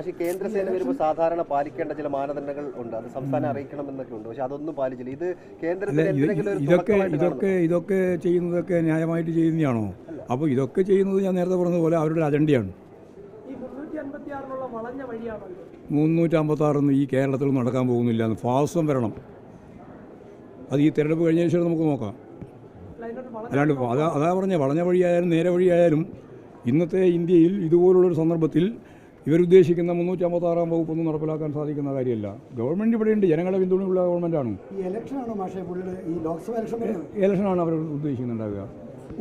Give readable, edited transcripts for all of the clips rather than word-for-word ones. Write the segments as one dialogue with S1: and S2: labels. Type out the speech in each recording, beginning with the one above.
S1: പക്ഷേ കേന്ദ്രസേന വരുമ്പോൾ സാധാരണ പാലിക്കേണ്ട ചില മാനദണ്ഡങ്ങൾ ഉണ്ട്, അത് സംസ്ഥാനം അറിയിക്കണമെന്നൊക്കെ ഉണ്ട്. പക്ഷെ അതൊന്നും പാലിച്ചില്ല. ഇത് കേന്ദ്രത്തിൽ
S2: ഇതൊക്കെ ചെയ്യുന്നതൊക്കെ ന്യായമായിട്ട് ചെയ്യുന്നതാണോ? അപ്പോൾ ഇതൊക്കെ ചെയ്യുന്നത് ഞാൻ നേരത്തെ പറഞ്ഞതുപോലെ അവരുടെ അജണ്ടയാണ്. 356 ഈ കേരളത്തിൽ നടക്കാൻ പോകുന്നില്ല എന്ന് ഫാസം വരണം. അത് ഈ തിരഞ്ഞെടുപ്പ് കഴിഞ്ഞ ശേഷം നമുക്ക് നോക്കാം. അല്ലാണ്ട് അതാ പറഞ്ഞ വളഞ്ഞ വഴിയായാലും നേരെ വഴിയായാലും ഇന്നത്തെ ഇന്ത്യയിൽ ഇതുപോലുള്ളൊരു സന്ദർഭത്തിൽ ഇവരുദ്ദേശിക്കുന്ന 356 വകുപ്പൊന്നും നടപ്പിലാക്കാൻ സാധിക്കുന്ന കാര്യമല്ല. ഗവൺമെൻറ് ഇവിടെയുണ്ട്, ജനങ്ങളുടെ പിന്തുണയുള്ള ഗവൺമെൻറ്റാണ്. ഇലക്ഷനാണ് അവർ ഉദ്ദേശിക്കുന്നുണ്ടാവുക.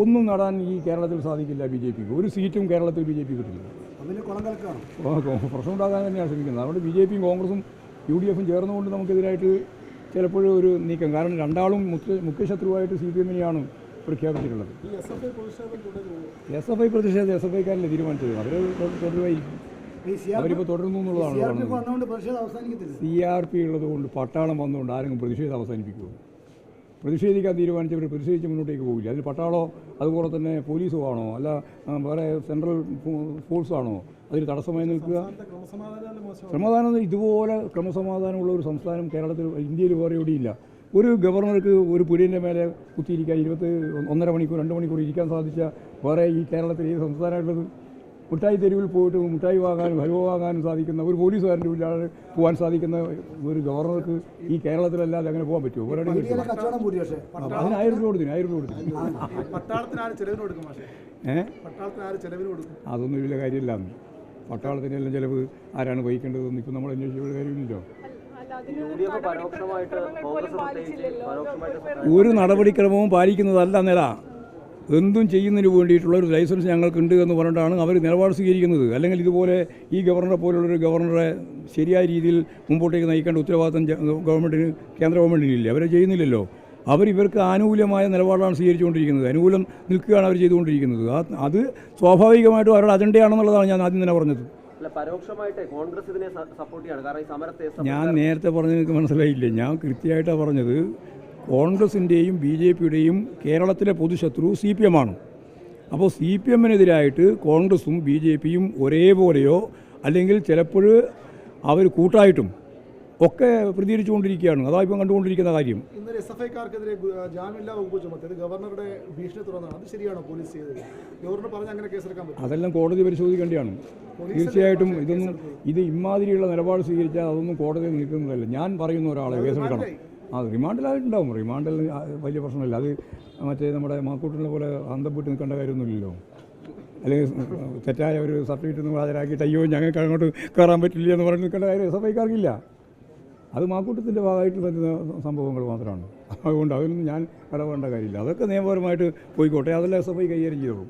S2: ഒന്നും നടാൻ ഈ കേരളത്തിൽ സാധിക്കില്ല. ബി ജെ പിക്ക് ഒരു സീറ്റും കേരളത്തിൽ ബി ജെ പി കിട്ടില്ല. പ്രശ്നം ഉണ്ടാകാൻ തന്നെയാണ് ശ്രമിക്കുന്നത്. അതുകൊണ്ട് ബി ജെ പിയും കോൺഗ്രസും യു ഡി എഫും ചേർന്നുകൊണ്ട് നമുക്കെതിരായിട്ട് ചിലപ്പോഴും ഒരു നീക്കം. കാരണം രണ്ടാളും മുഖ്യശത്രുവായിട്ട് CPM-നെയാണ് പ്രഖ്യാപിച്ചിട്ടുള്ളത്. SFI പ്രതിഷേധം SFI-കാരല്ലേ തീരുമാനിച്ചത്. അവർ തുടരുമായിരിക്കും. അവരിപ്പോൾ തുടരുന്നു എന്നുള്ളതാണ്. CRP ഉള്ളതുകൊണ്ട്, പട്ടാളം വന്നുകൊണ്ട് ആരെങ്കിലും പ്രതിഷേധം അവസാനിപ്പിക്കുമോ? പ്രതിഷേധിക്കാൻ തീരുമാനിച്ചവർ പ്രതിഷേധിച്ച് മുന്നോട്ടേക്ക് പോകില്ല. അതിൽ പട്ടാളോ അതുപോലെ തന്നെ പോലീസോ ആണോ, അല്ല വേറെ സെൻട്രൽ ഫോഴ്സാണോ അതിൽ തടസ്സമായി നിൽക്കുക? ക്രമസമാധാനം ഇതുപോലെ ക്രമസമാധാനമുള്ള ഒരു സംസ്ഥാനം കേരളത്തിൽ, ഇന്ത്യയിൽ വേറെ എവിടെയില്ല. ഒരു ഗവർണർക്ക് ഒരു പിടിയുടെ മേലെ കുത്തിയിരിക്കാൻ 1.5 മണിക്കൂർ 2 മണിക്കൂർ ഇരിക്കാൻ സാധിച്ച വേറെ ഈ കേരളത്തിൽ ഏത് സംസ്ഥാനമായിട്ടുള്ളത്? മിഠായി തെരുവിൽ പോയിട്ട് മിഠായി വാങ്ങാനും ഹൽവ വാങ്ങാനും സാധിക്കുന്ന ഒരു പോലീസുകാരൻ്റെ ഉള്ളിലാണ് പോകാൻ സാധിക്കുന്ന ഒരു ഗവർണർക്ക് ഈ കേരളത്തിലല്ലാതെ അങ്ങനെ പോകാൻ പറ്റുമോ? അതിന് 1000 രൂപ കൊടുത്തിന്. 1000 രൂപ കൊടുത്തിന്. അതൊന്നും വലിയ കാര്യമില്ല. പട്ടാളത്തിനെല്ലാം ചിലവ് ആരാണ് വഹിക്കേണ്ടതെന്ന് ഇപ്പം നമ്മൾ അന്വേഷിച്ച കാര്യമില്ലല്ലോ. ഒരു നടപടിക്രമവും പാലിക്കുന്നതല്ല നില. എന്തും ചെയ്യുന്നതിന് വേണ്ടിയിട്ടുള്ള ഒരു ലൈസൻസ് ഞങ്ങൾക്കുണ്ട് എന്ന് പറഞ്ഞിട്ടാണ് അവർ നിലപാട് സ്വീകരിക്കുന്നത്. അല്ലെങ്കിൽ ഇതുപോലെ ഈ ഗവർണറെ പോലുള്ളൊരു ഗവർണറെ ശരിയായ രീതിയിൽ മുമ്പോട്ടേക്ക് നയിക്കേണ്ട ഉത്തരവാദിത്തം ഗവൺമെൻറ്റിന്, കേന്ദ്ര ഗവൺമെൻറ്റിനില്ല. അവരെ ചെയ്യുന്നില്ലല്ലോ. ഇവർക്ക് ആനുകൂല്യമായ നിലപാടാണ് സ്വീകരിച്ചുകൊണ്ടിരിക്കുന്നത്. അനുകൂലം നിൽക്കുകയാണ് അവർ ചെയ്തുകൊണ്ടിരിക്കുന്നത്. അത് സ്വാഭാവികമായിട്ടും അവരുടെ അജണ്ടയാണെന്നുള്ളതാണ് ഞാൻ ആദ്യം തന്നെ പറഞ്ഞത്. ഞാൻ നേരത്തെ പറഞ്ഞത് നിങ്ങൾക്ക് മനസ്സിലായില്ലേ? ഞാൻ കൃത്യമായിട്ടാണ് പറഞ്ഞത്. കോൺഗ്രസിൻ്റെയും BJP-യുടെയും കേരളത്തിലെ പൊതുശത്രു CPM-ആണ്. അപ്പോൾ CPM-നെതിരായിട്ട് കോൺഗ്രസും BJP-യും ഒരേപോലെയോ അല്ലെങ്കിൽ ചിലപ്പോൾ അവർ കൂട്ടായിട്ടും ഒക്കെ പ്രതികരിച്ചുകൊണ്ടിരിക്കുകയാണ്. അതാ ഇപ്പം കണ്ടുകൊണ്ടിരിക്കുന്ന കാര്യം.
S3: ഇന്നലെ SFI-ക്കാർക്കെതിരെ ജാമ്യമില്ലാ വകുപ്പ് ചുമത്തിയത് ഗവർണറുടെ ഭീഷണി തുറന്നാണ്. അത് ശരിയാണോ പോലീസ് ചെയ്തത്? ഗവർണർ പറഞ്ഞ് അങ്ങനെ കേസെടുക്കാൻ പറ്റും? അതെല്ലാം
S2: കോടതി പരിശോധിക്കേണ്ടതാണ്. തീർച്ചയായിട്ടും ഇത് ഇമാതിരിയുള്ള നിലപാട് സ്വീകരിച്ചാൽ അതൊന്നും കോടതിയിൽ നിൽക്കുന്നതല്ല. ഞാൻ പറയുന്ന ഒരാളെ കേസെടുക്കണം. അത് റിമാൻഡിലായിട്ടുണ്ടാവും. റിമാൻഡിൽ വലിയ പ്രശ്നമില്ല. അത് മറ്റേ നമ്മുടെ മാക്കൂട്ടിനെ പോലെ അന്തം വിട്ട് നിൽക്കേണ്ട കാര്യമൊന്നുമില്ലല്ലോ. അല്ലെങ്കിൽ തെറ്റായ ഒരു സർട്ടിഫിക്കറ്റ് ഹാജരാക്കിയിട്ട് അയ്യോ ഞങ്ങൾക്ക് അങ്ങോട്ട് കയറാൻ പറ്റില്ല എന്ന് പറഞ്ഞ് നിൽക്കേണ്ട കാര്യം SFI-ക്കാർക്കില്ല. അത് മാക്കൂട്ടത്തിൻ്റെ ഭാഗമായിട്ട് വരുന്ന സംഭവങ്ങൾ മാത്രമാണ്. അതുകൊണ്ട് അതിനൊന്നും ഞാൻ ഇടപെടേണ്ട കാര്യമില്ല. അതൊക്കെ നിയമപരമായിട്ട് പോയിക്കോട്ടെ. അതെല്ലാം SFI കൈകാര്യം ചെയ്തോളൂ.